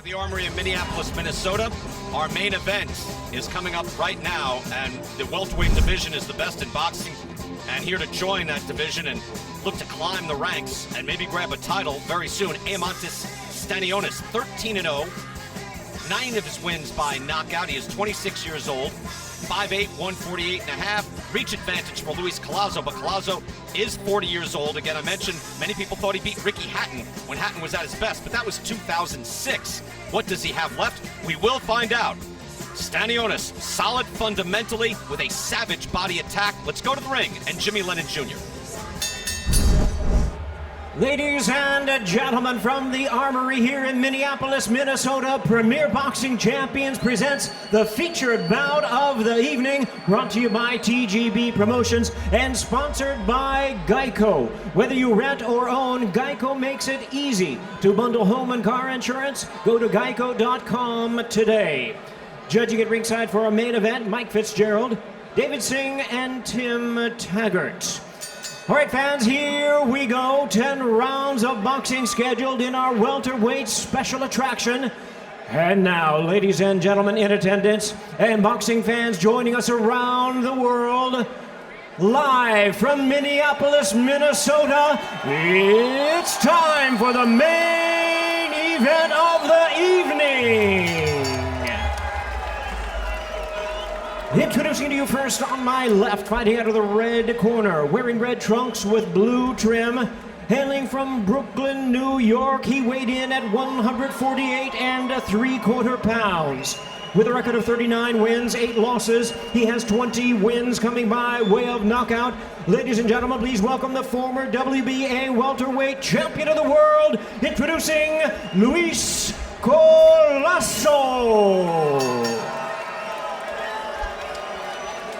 At the Armory in Minneapolis, Minnesota. Our main event is coming up right now, and the welterweight division is the best in boxing. And here to join that division and look to climb the ranks and maybe grab a title very soon, Eimantas Stanionis, 13-0. 9 of his wins by knockout. He is 26 years old, 5'8", 148.5. Reach advantage for Luis Collazo, but Collazo is 40 years old. Again, I mentioned many people thought he beat Ricky Hatton when Hatton was at his best, but that was 2006. What does he have left? We will find out. Stanionis, solid fundamentally with a savage body attack. Let's go to the ring and Jimmy Lennon Jr. Ladies and gentlemen, from the Armory here in Minneapolis, Minnesota, Premier Boxing Champions presents the featured bout of the evening, brought to you by TGB Promotions and sponsored by Geico. Whether you rent or own, Geico makes it easy to bundle home and car insurance. Go to geico.com today. Judging at ringside for our main event, Mike Fitzgerald, David Singh, and Tim Taggart. All right, fans, here we go. 10 rounds of boxing scheduled in our welterweight special attraction. And now, ladies and gentlemen in attendance and boxing fans joining us around the world, live from Minneapolis, Minnesota, it's time for the main event of the evening. Introducing to you first on my left, fighting out of the red corner, wearing red trunks with blue trim, hailing from Brooklyn, New York. He weighed in at 148 3/4 pounds. With a record of 39 wins, 8 losses, he has 20 wins coming by way of knockout. Ladies and gentlemen, please welcome the former WBA welterweight champion of the world, introducing Luis Collazo.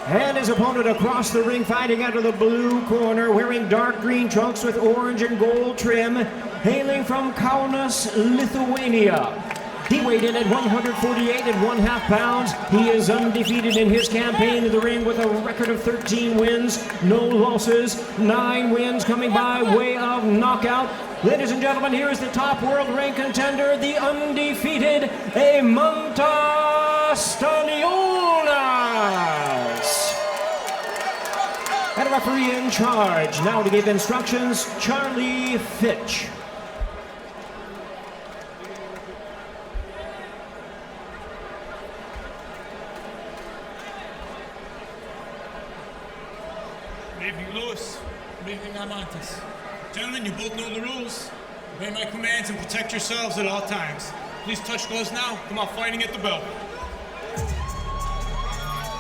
And his opponent across the ring, fighting out of the blue corner, wearing dark green trunks with orange and gold trim, hailing from Kaunas, Lithuania. He weighed in at 148 1/2 pounds. He is undefeated in his campaign in the ring with a record of 13 wins, no losses, 9 wins coming by way of knockout. Ladies and gentlemen, here is the top world rank contender, the undefeated Eimantas Stanionis. And a referee in charge. Now to give instructions, Charlie Fitch. Good evening, Luis. Good evening, Eimantas. Gentlemen, you both know the rules. Obey my commands and protect yourselves at all times. Please touch gloves now. Come out fighting at the bell.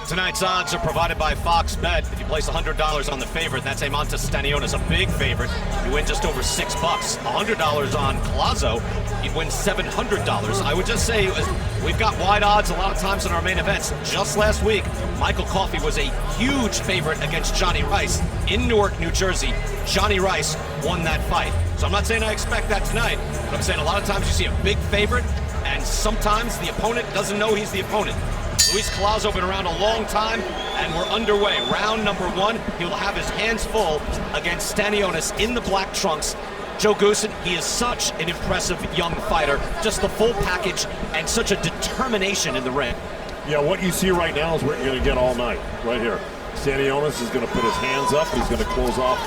Tonight's odds are provided by Fox Bet. If you place $100 on the favorite, that's Eimantas Stanionis, a big favorite. You win just over $6. $100 on Collazo, you'd win $700. I would just say we've got wide odds a lot of times in our main events. Just last week, Michael Coffey was a huge favorite against Johnny Rice in Newark, New Jersey. Johnny Rice won that fight. So I'm not saying I expect that tonight, but I'm saying a lot of times you see a big favorite, and sometimes the opponent doesn't know he's the opponent. Luis Collazo been around a long time, and we're underway. Round number 1, he will have his hands full against Stanionis in the black trunks. Joe Goosen, he is such an impressive young fighter, just the full package and such a determination in the ring. Yeah, what you see right now is what you're going to get all night, right here. Stanionis is going to put his hands up, he's going to close off,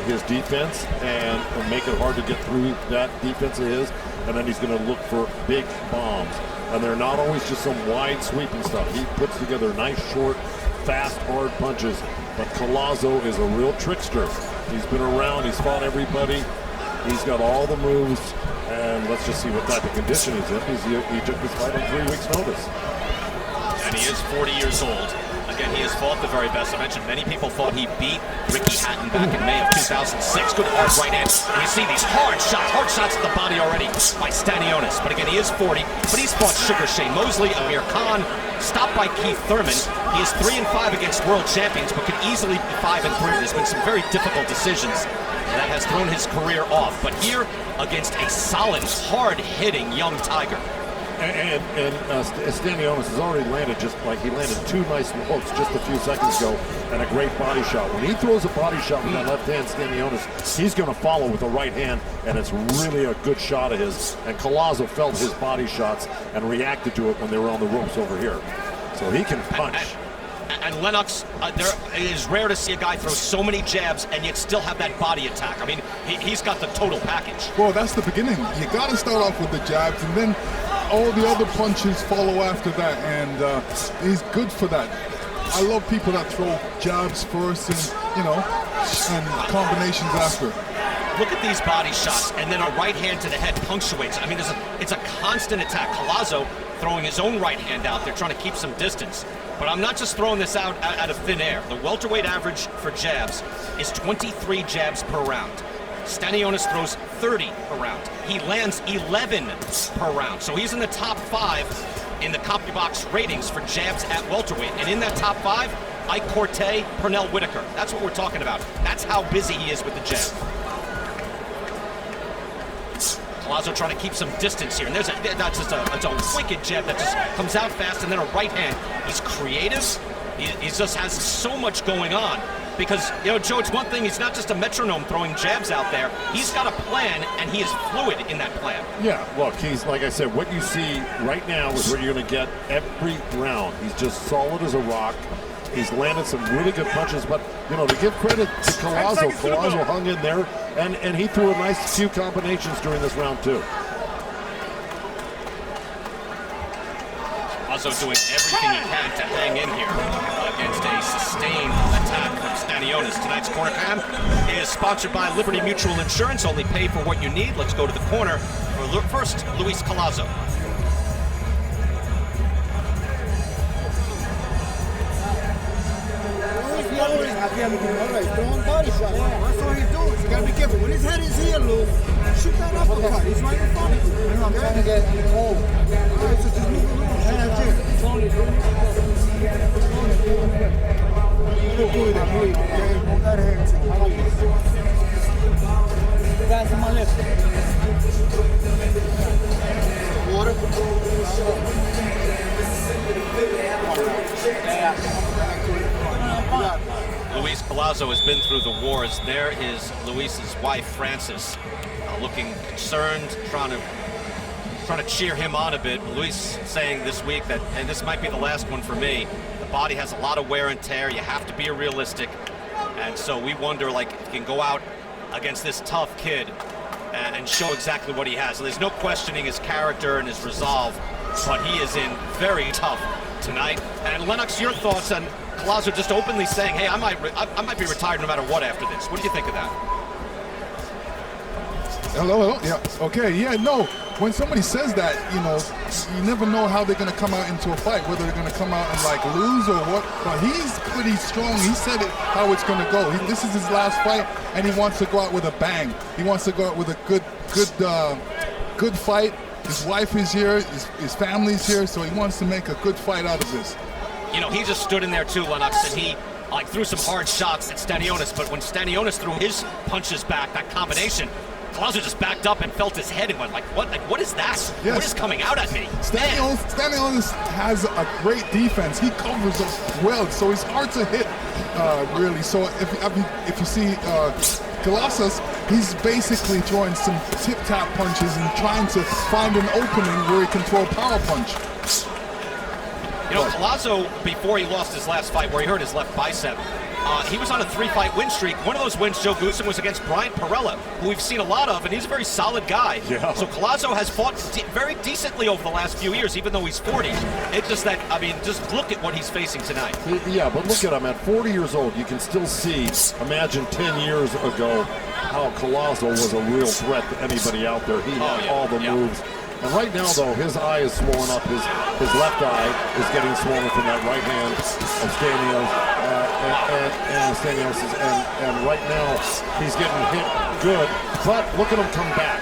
his defense and make it hard to get through that defense of his, and then he's going to look for big bombs. And they're not always just some wide sweeping stuff. He puts together nice, short, fast, hard punches. But Collazo is a real trickster. He's been around, he's fought everybody. He's got all the moves. And let's just see what type of condition he's in. He took this fight on 3 weeks' notice. And he is 40 years old. Again, he has fought the very best. I mentioned many people thought he beat Ricky Hatton back in May of 2006. Good hard right hand. We see these hard shots at the body already by Stanionis. But again, he is 40, but he's fought Sugar Shane Mosley, Amir Khan, stopped by Keith Thurman. He is 3-5 against world champions, but could easily be 5-3. There's been some very difficult decisions that has thrown his career off. But here, against a solid, hard-hitting young tiger. Stanionis has already landed he landed 2 nice hooks just a few seconds ago and a great body shot. When he throws a body shot with that left hand, Stanionis, he's going to follow with the right hand, and it's really a good shot of his. And Collazo felt his body shots and reacted to it when they were on the ropes over here. So he can punch. And Lennox, it is rare to see a guy throw so many jabs and yet still have that body attack. I mean, he's got the total package. Well, that's the beginning. You got to start off with the jabs, and then all the other punches follow after that, and he's good for that. I love people that throw jabs first and, and combinations after. Look at these body shots, and then a right hand to the head punctuates. I mean, it's a constant attack. Collazo throwing his own right hand out there, trying to keep some distance. But I'm not just throwing this out of thin air. The welterweight average for jabs is 23 jabs per round. Stanionis throws 30 per round. He lands 11 per round. So he's in the top 5 in the CompuBox ratings for jabs at welterweight. And in that top 5, Ike Corte, Pernell Whitaker. That's what we're talking about. That's how busy he is with the jab. Collazo trying to keep some distance here, and that's just a wicked jab that just comes out fast, and then a right hand. He's creative. He just has so much going on because, Joe, it's one thing. He's not just a metronome throwing jabs out there. He's got a plan, and he is fluid in that plan. Yeah, look, he's, like I said, what you see right now is what you're going to get every round. He's just solid as a rock. He's landed some really good punches, but, to give credit to Collazo, Collazo hung in there, and he threw a nice few combinations during this round, too. Collazo doing everything he can to hang in here against a sustained attack from Stanionis. Tonight's Corner Cam is sponsored by Liberty Mutual Insurance. Only pay for what you need. Let's go to the corner for first, Luis Collazo. Throwing body shots. That's all he's doing. You gotta be careful. When his head is here, Lou, shoot that uppercut. He's right in front of you. You know, I'm trying to get cold. Alright, so just move around. Hands in. Look with it, please. Okay, move that hand too. Guys on my left. Water. Luis Collazo has been through the wars. There is Luis's wife, Frances, looking concerned, trying to cheer him on a bit. Luis saying this week that, and this might be the last one for me, the body has a lot of wear and tear. You have to be realistic. And so we wonder, if he can go out against this tough kid and show exactly what he has. So there's no questioning his character and his resolve, but he is in very tough tonight. And Lennox, your thoughts on Collazo just openly saying, hey, I might be retired no matter what after this. What do you think of that? Hello? Yeah, okay, yeah, no. When somebody says that, you never know how they're going to come out into a fight, whether they're going to come out and lose or what. But he's pretty strong. He said it how it's going to go. This is his last fight, and he wants to go out with a bang. He wants to go out with a good fight. His wife is here, his family's here, so he wants to make a good fight out of this. He just stood in there too, Lennox, and he threw some hard shots at Stanionis, but when Stanionis threw his punches back, that combination, Collazo just backed up and felt his head and went what is that? Yes. What is coming out at me? Stanionis has a great defense. He covers up well, so he's hard to hit, really. So if you see Collazo, he's basically throwing some tip-tap punches and trying to find an opening where he can throw a power punch. Collazo, before he lost his last fight where he hurt his left bicep, he was on a 3-fight win streak. One of those wins, Joe Goosen, was against Brian Perella, who we've seen a lot of, and he's a very solid guy. Yeah. So Collazo has fought very decently over the last few years, even though he's 40. It's just that, just look at what he's facing tonight. Yeah, but look at him. At 40 years old, you can still see, imagine 10 years ago, how Collazo was a real threat to anybody out there. He had all the moves. And right now, though, his eye is swollen up. His left eye is getting swollen from that right hand of Stanionis. And right now, he's getting hit good. But look at him come back.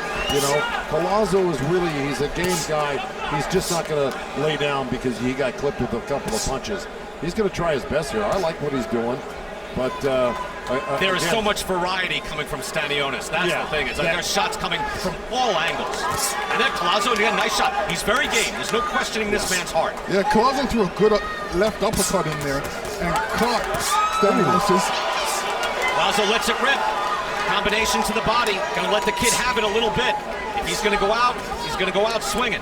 Collazo is he's a game guy. He's just not going to lay down because he got clipped with a couple of punches. He's going to try his best here. I like what he's doing. But there is again, so much variety coming from Stanionis. That's the thing. It's like there's shots coming from all angles. And then Collazo, again, nice shot. He's very game. There's no questioning this man's heart. Yeah, Collazo threw a good left uppercut in there and caught Stanionis. Collazo lets it rip. Combination to the body. Gonna let the kid have it a little bit. If he's gonna go out, he's gonna go out swinging.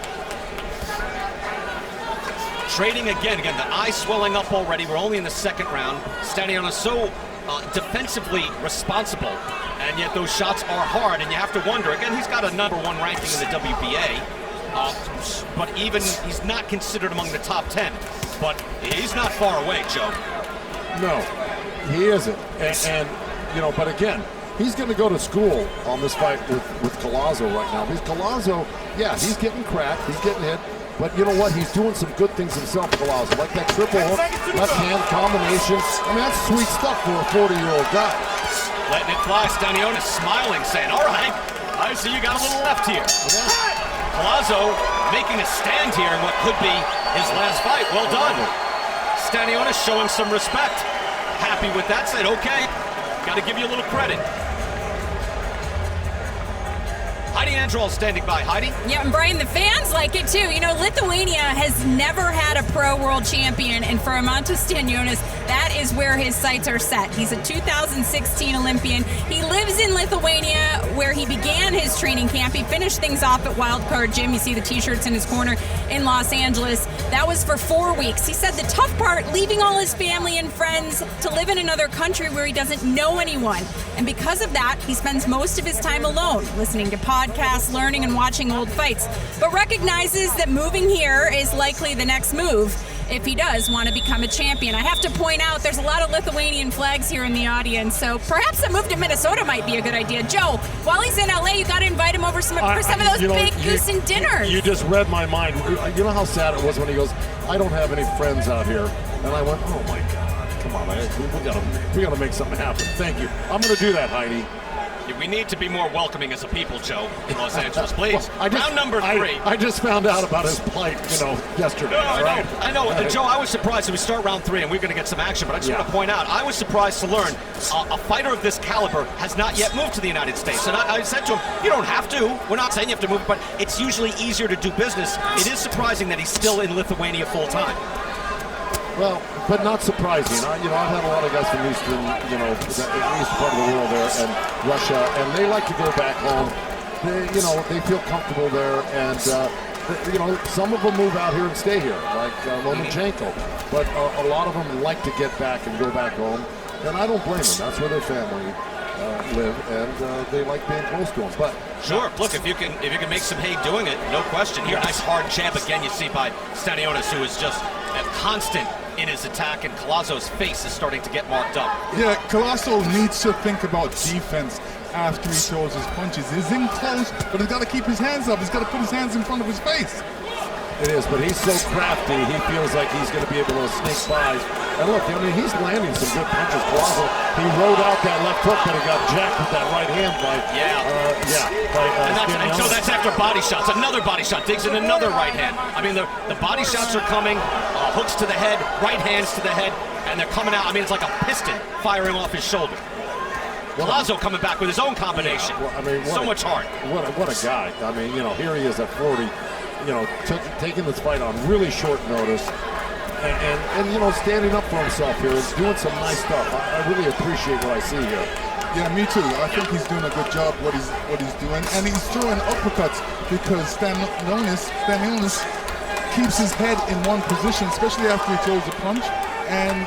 Trading again, the eye swelling up already. We're only in the second round. Stanionis so defensively responsible, and yet those shots are hard, and you have to wonder, again, he's got a #1 ranking in the WBA, but even he's not considered among the top 10, but he's not far away, Joe. No, he isn't, and you know, but again, he's going to go to school on this fight with Collazo right now, because Collazo, yeah, he's getting cracked, he's getting hit, but you know what? He's doing some good things himself, Collazo. Like that triple hook, left hand combination. I mean, that's sweet stuff for a 40-year-old guy. Letting it fly. Stanionis smiling, saying, all right, I see you got a little left here. Collazo making a stand here in what could be his last fight. Well done. Stanionis showing some respect. Happy with that. Said, okay, got to give you a little credit. Heidi Androl standing by. Heidi? Yeah, and Brian, the fans like it too. You know, Lithuania has never had a pro world champion, and for Eimantas Stanionis, that is where his sights are set. He's a 2016 Olympian. He lives in Lithuania, where he began his training camp. He finished things off at Wildcard Gym. You see the t-shirts in his corner in Los Angeles. That was for 4 weeks. He said the tough part, leaving all his family and friends to live in another country where he doesn't know anyone. And because of that, he spends most of his time alone, listening to podcasts, learning and watching old fights, but recognizes that moving here is likely the next move if he does want to become a champion. I have to point out there's a lot of Lithuanian flags here in the audience, so perhaps a move to Minnesota might be a good idea. Joe, while he's in LA, you got to invite him over for some of those big goose and dinners. You just read my mind. You know how sad it was when he goes, I don't have any friends out here. And I went, oh my God, come on, we gotta make something happen. Thank you. I'm gonna do that, Heidi. We need to be more welcoming as a people, Joe, in Los Angeles, please. Well, round number 3. I just found out about his plight, yesterday. No, I know. Joe, I was surprised. We start round 3, and we're going to get some action, but I just want to point out, I was surprised to learn a fighter of this caliber has not yet moved to the United States. And I said to him, you don't have to. We're not saying you have to move, but it's usually easier to do business. It is surprising that he's still in Lithuania full-time. Well, but not surprising. I've had a lot of guys from Eastern, the east part of the world there, and Russia, and they like to go back home. They feel comfortable there, and some of them move out here and stay here, like Lomachenko. But a lot of them like to get back and go back home, and I don't blame them. That's where their family live, and they like being close to them. But sure, look, if you can make some hay doing it, no question. Here, nice hard jab again. You see by Stanionis, who is just constant in his attack, and Collazo's face is starting to get marked up. Yeah, Collazo needs to think about defense after he throws his punches. He's in close, but he's got to keep his hands up. He's got to put his hands in front of his face. It is, but he's so crafty, he feels like he's going to be able to sneak by. And look, he's landing some good punches. Collazo, he rode out that left hook, but he got jacked with that right hand by, and so that's after body shots. Another body shot, digs in another right hand. I mean, the body shots are coming, hooks to the head, right hands to the head, and they're coming out. I mean, it's like a piston firing off his shoulder. Collazo coming back with his own combination. So much heart. What a guy. I mean, here he is at 40. Taking this fight on really short notice, and standing up for himself here and doing some nice stuff. I really appreciate what I see here. Yeah, me too. I think he's doing a good job what he's doing, and he's throwing uppercuts because Stanionis keeps his head in one position, especially after he throws a punch, and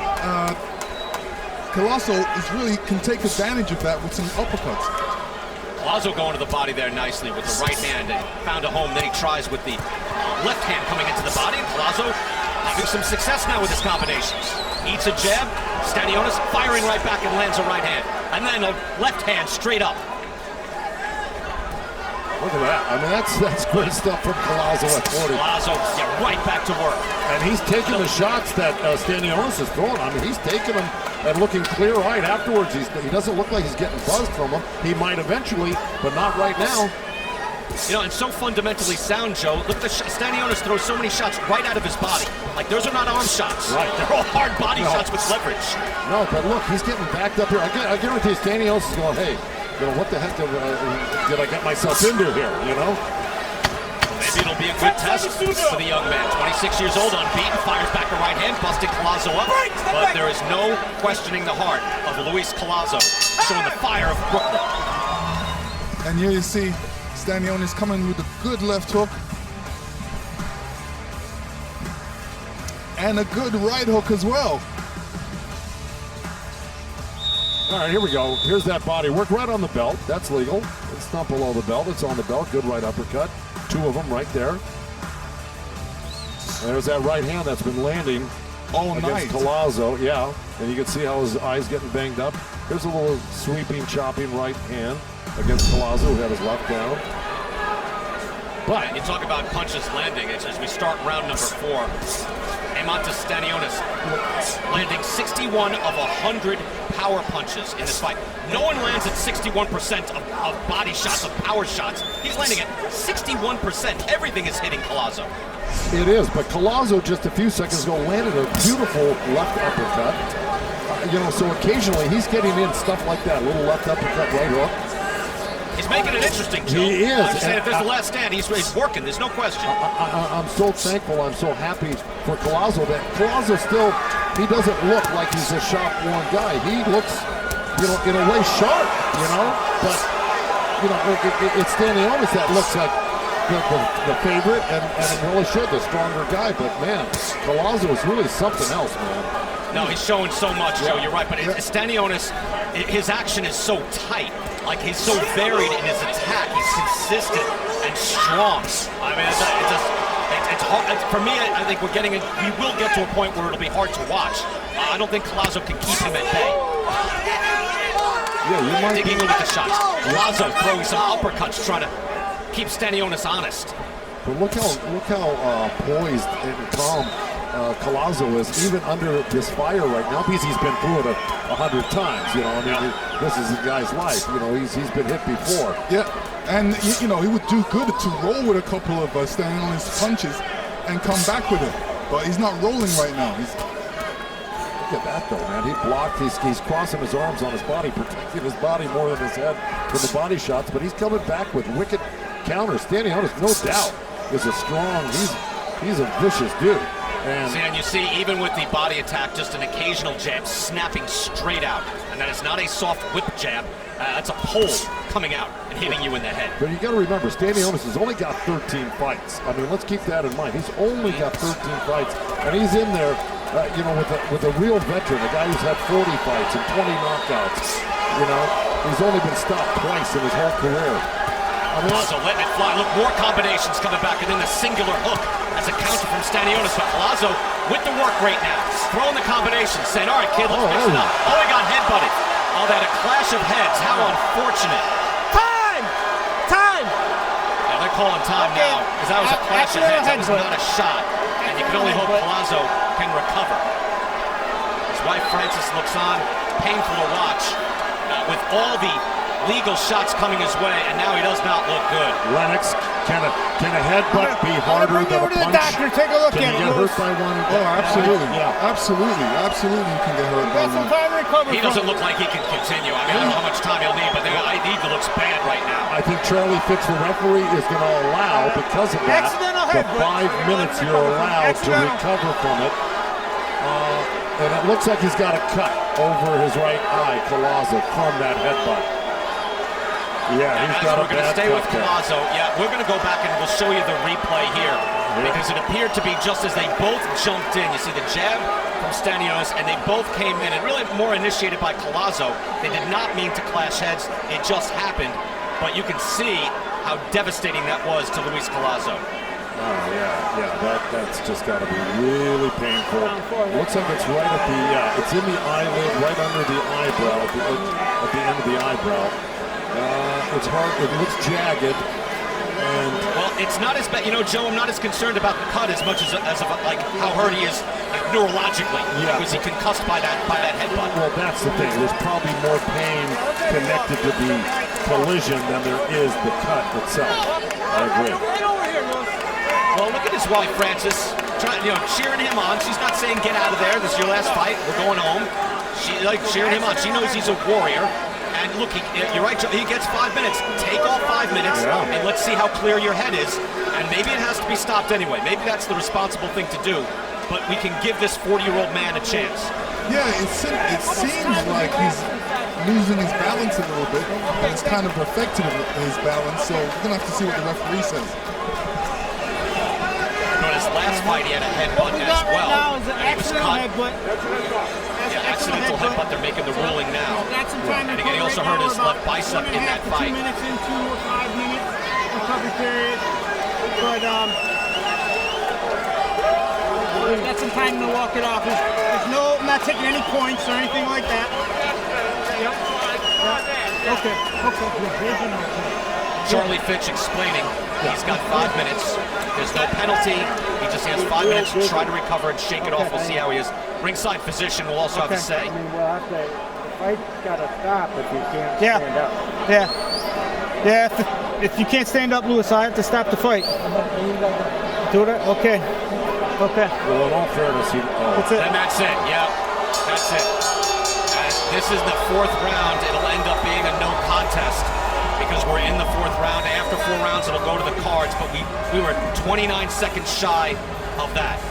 Collazo can take advantage of that with some uppercuts. Collazo going to the body there nicely with the right hand and found a home. Then he tries with the left hand coming into the body. And Collazo having some success now with his combinations. Eats a jab. Stanionis firing right back and lands a right hand. And then a left hand straight up. Look at that. I mean, that's great stuff from Collazo at 40. Collazo, right back to work. And he's taking the shots that Stanionis is throwing. I mean, he's taking them and looking clear-eyed afterwards. He doesn't look like he's getting buzzed from them. He might eventually, but not right now. You know, and so fundamentally sound, Joe. Look at the Stanionis throws so many shots right out of his body. Like, those are not arm shots. Right. They're all hard body shots with leverage. No, but look, he's getting backed up here. I guarantee Stanionis is going, hey, you know, what the heck did I get myself into here, you know? Maybe it'll be a good test for the young man. 26 years old, unbeaten, fires back a right hand, busting Collazo up. But there is no questioning the heart of Luis Collazo, showing the fire of Brooklyn. And here you see Stanionis coming with a good left hook. And a good right hook as well. All right, here we go. Here's that body work right on the belt. That's legal. It's not below the belt. It's on the belt. Good right uppercut. Two of them right there. There's that right hand that's been landing against Collazo. Yeah, and you can see how his eye's getting banged up. Here's a little sweeping, chopping right hand against Collazo, who had his left down. But you talk about punches landing as we start round number 4. Eimantas Stanionis landing 61 of 100 power punches in this fight. No one lands at 61% of body shots, of power shots. He's landing at 61%. Everything is hitting Collazo. It is, but Collazo just a few seconds ago landed a beautiful left uppercut. You know, so occasionally he's getting in stuff like that, a little left uppercut, right hook. He's making it interesting, Joe. He is. I'm saying if there's the last stand, he's working. There's no question. I'm so thankful. I'm so happy for Collazo that Collazo still, he doesn't look like he's a shop-worn guy. He looks, you know, in a way sharp, you know. But, you know, it's Stanionis that looks like the favorite, and it really should, the stronger guy. But, man, Collazo is really something else, man. No, he's showing so much, Joe. You're right. But Stanionis, his action is so tight. Like, he's so varied in his attack. He's consistent and strong. I mean, it's hard. For me, I think we will get to a point where it'll be hard to watch. I don't think Collazo can keep him at bay. Yeah, you might digging into the shots. Collazo throwing some uppercuts, trying to keep Stanionis honest. But look how poised and calm Collazo is, even under this fire right now, because he's been through it 100 times. You know, I mean, this is the guy's life. You know, he's been hit before. Yeah, and you know, he would do good to roll with a couple of Stanionis punches and come back with it. But he's not rolling right now. Look at that though, man. He blocked. He's crossing his arms on his body, protecting his body more than his head from the body shots. But he's coming back with wicked counters. Stanionis, no doubt, is a strong. He's a vicious dude. And you see, even with the body attack, just an occasional jab snapping straight out. And that is not a soft whip jab. That's a pole coming out and hitting you in the head. But you got to remember, Stanionis has only got 13 fights. I mean, let's keep that in mind. He's only got 13 fights. And he's in there, you know, with a real veteran, a guy who's had 40 fights and 20 knockouts. You know, he's only been stopped twice in his whole career. Collazo letting it fly. Look, more combinations coming back, and then the singular hook as a counter from Stanionis. But Collazo with the work rate now, throwing the combinations, saying, all right, kid, let's mix it up. Oh, he got headbutted. Oh, that a clash of heads. How unfortunate. Time! Yeah, they're calling time now, because that was a clash of heads. That was not a shot. And you can only hope Collazo can recover. His wife, Frances, looks on. Painful to watch. With all the legal shots coming his way, and now he does not look good. Lennox, can a headbutt be harder than a punch? Doctor, take a look can at he get hurt by one? Oh, absolutely. Yeah. Absolutely you can get hurt by one. He doesn't look like he can continue. I mean, I don't know how much time he'll need, but the ID looks bad right now. I think Charlie Fitz, the referee, is going to allow, because of that, the 5 minutes you're allowed to recover from it. And it looks like he's got a cut over his right eye, Collazo, from that headbutt. Yeah, he's got a bad cut. We're going to stay with Collazo. Yeah, we're going to go back and we'll show you the replay here. Because it appeared to be just as they both jumped in. You see the jab from Stanionis, and they both came in, and really more initiated by Collazo. They did not mean to clash heads. It just happened. But you can see how devastating that was to Luis Collazo. Oh, yeah, that's just got to be really painful. Looks like it's right at the, it's in the eyelid, right under the eyebrow, at the end of the eyebrow. It's hard, it looks jagged. And well, it's not as bad, you know, Joe, I'm not as concerned about the cut as much as like how hurt he is neurologically. Yeah. Was he concussed by that headbutt? Well, that's the thing. There's probably more pain connected to the collision than there is the cut itself. I agree. Well, look at his wife, Francis, cheering him on. She's not saying get out of there. This is your last fight. We're going home. She's like cheering him on. She knows he's a warrior. And look, you're right, Joe, he gets 5 minutes. Take off 5 minutes, and let's see how clear your head is. And maybe it has to be stopped anyway. Maybe that's the responsible thing to do. But we can give this 40-year-old man a chance. Yeah, it seems like he's losing his balance a little bit, and it's kind of affected his balance. So we're gonna have to see what the referee says. In his last fight, he had a headbutt as well. Now is an And he was cut. headbutt. Yeah, accidental headbutt. They're making the ruling now. And again, he also hurt his left bicep in that fight. 2 minutes into a 5-minute recovery period, but we've got some time to walk it off. There's no, I'm not taking any points or anything like that. Yep. Okay. Charlie Fitch explaining he's got 5 minutes. There's no penalty. He just has 5 minutes to try to recover and shake it off. We'll see how he is. Ringside physician will also have a say. I mean, we'll have to, the fight's got to stop if you can't stand up. Yeah, if you can't stand up, Luis, I have to stop the fight. Do that? Okay. Well, in all fairness, That's it. And that's it, yeah. That's it. And this is the 4th round. It'll end up being a no contest because we're in the 4th round. After 4 rounds, it'll go to the cards, but we were 29 seconds shy of that.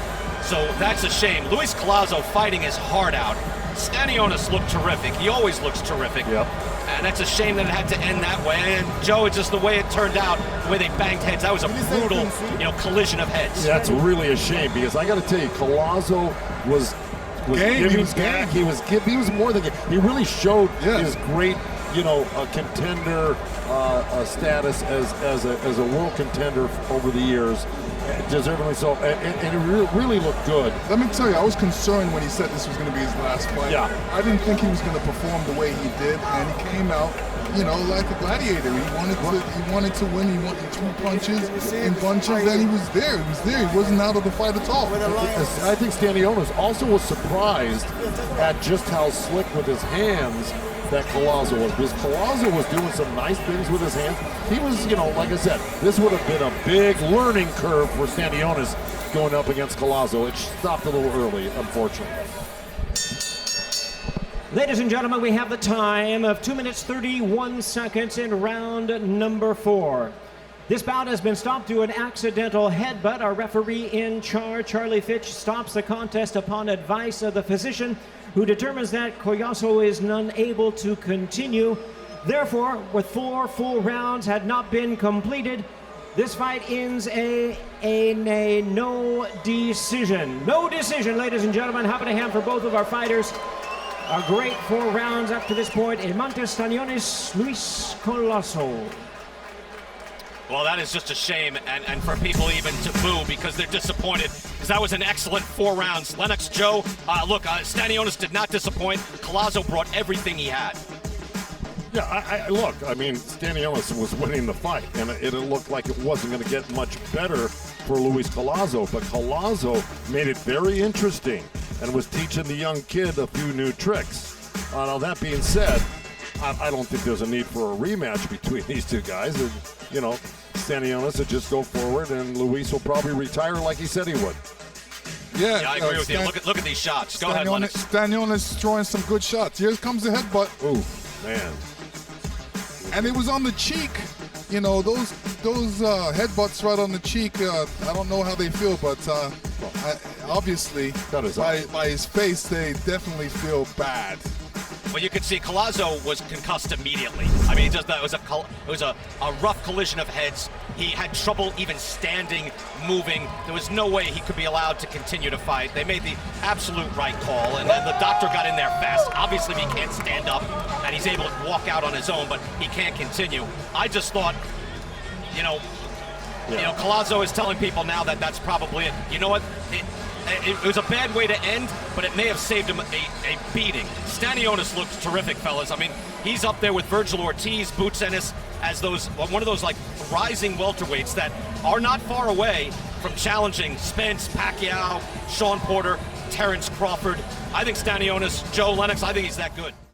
So that's a shame. Luis Collazo fighting his heart out. Stanionis looked terrific. He always looks terrific. Yep. And that's a shame that it had to end that way. And Joe, it's just the way it turned out, the way they banged heads. That was a brutal, collision of heads. Yeah, that's really a shame because I got to tell you, Collazo was Game, he was game. game. He was more than game. He really showed Yeah. his great, contender status as a world contender over the years, deservingly so, and it really looked good. Let me tell you, I was concerned when he said this was going to be his last fight. Yeah. I didn't think he was going to perform the way he did, and he came out, like a gladiator. He wanted to win. He wanted 2 punches in bunches, and he was there. He wasn't out of the fight at all. I think Stanionis also was surprised at just how slick with his hands that Collazo was, because Collazo was doing some nice things with his hands. He was, like I said, this would have been a big learning curve for Stanionis going up against Collazo. It stopped a little early, unfortunately. Ladies and gentlemen, we have the time of 2 minutes 31 seconds in round number 4. This bout has been stopped due to an accidental headbutt. Our referee in charge, Charlie Fitch, stops the contest upon advice of the physician, who determines that Collazo is unable to continue. Therefore, with 4 full rounds had not been completed, this fight ends a no decision. No decision, ladies and gentlemen. Happy to hand for both of our fighters. A great 4 rounds up to this point. Eimantas Stanionis, Luis Collazo. Well, that is just a shame, and for people even to boo because they're disappointed, because that was an excellent 4 rounds. Lennox, Joe, Stanionis did not disappoint. Collazo brought everything he had. Yeah, look, Stanionis was winning the fight, and it looked like it wasn't going to get much better for Luis Collazo, but Collazo made it very interesting and was teaching the young kid a few new tricks. Now, that being said, I don't think there's a need for a rematch between these two guys. Stanionis would just go forward, and Luis will probably retire like he said he would. Yeah, I agree with you. Look at these shots. Go ahead, Lennox. Stanionis throwing some good shots. Here comes the headbutt. Ooh, man. And it was on the cheek. Those headbutts right on the cheek, I don't know how they feel, but obviously by his face, they definitely feel bad. Well, you could see Collazo was concussed immediately. It was a rough collision of heads. He had trouble even standing, moving. There was no way he could be allowed to continue to fight. They made the absolute right call, and then the doctor got in there fast. Obviously, he can't stand up, and he's able to walk out on his own, but he can't continue. I just thought, Collazo is telling people now that that's probably it. You know what? It was a bad way to end, but it may have saved him a beating. Stanionis looked terrific, fellas. He's up there with Virgil Ortiz, Boots Ennis, as one of those rising welterweights that are not far away from challenging Spence, Pacquiao, Sean Porter, Terrence Crawford. I think Stanionis, Joe, Lennox, I think he's that good.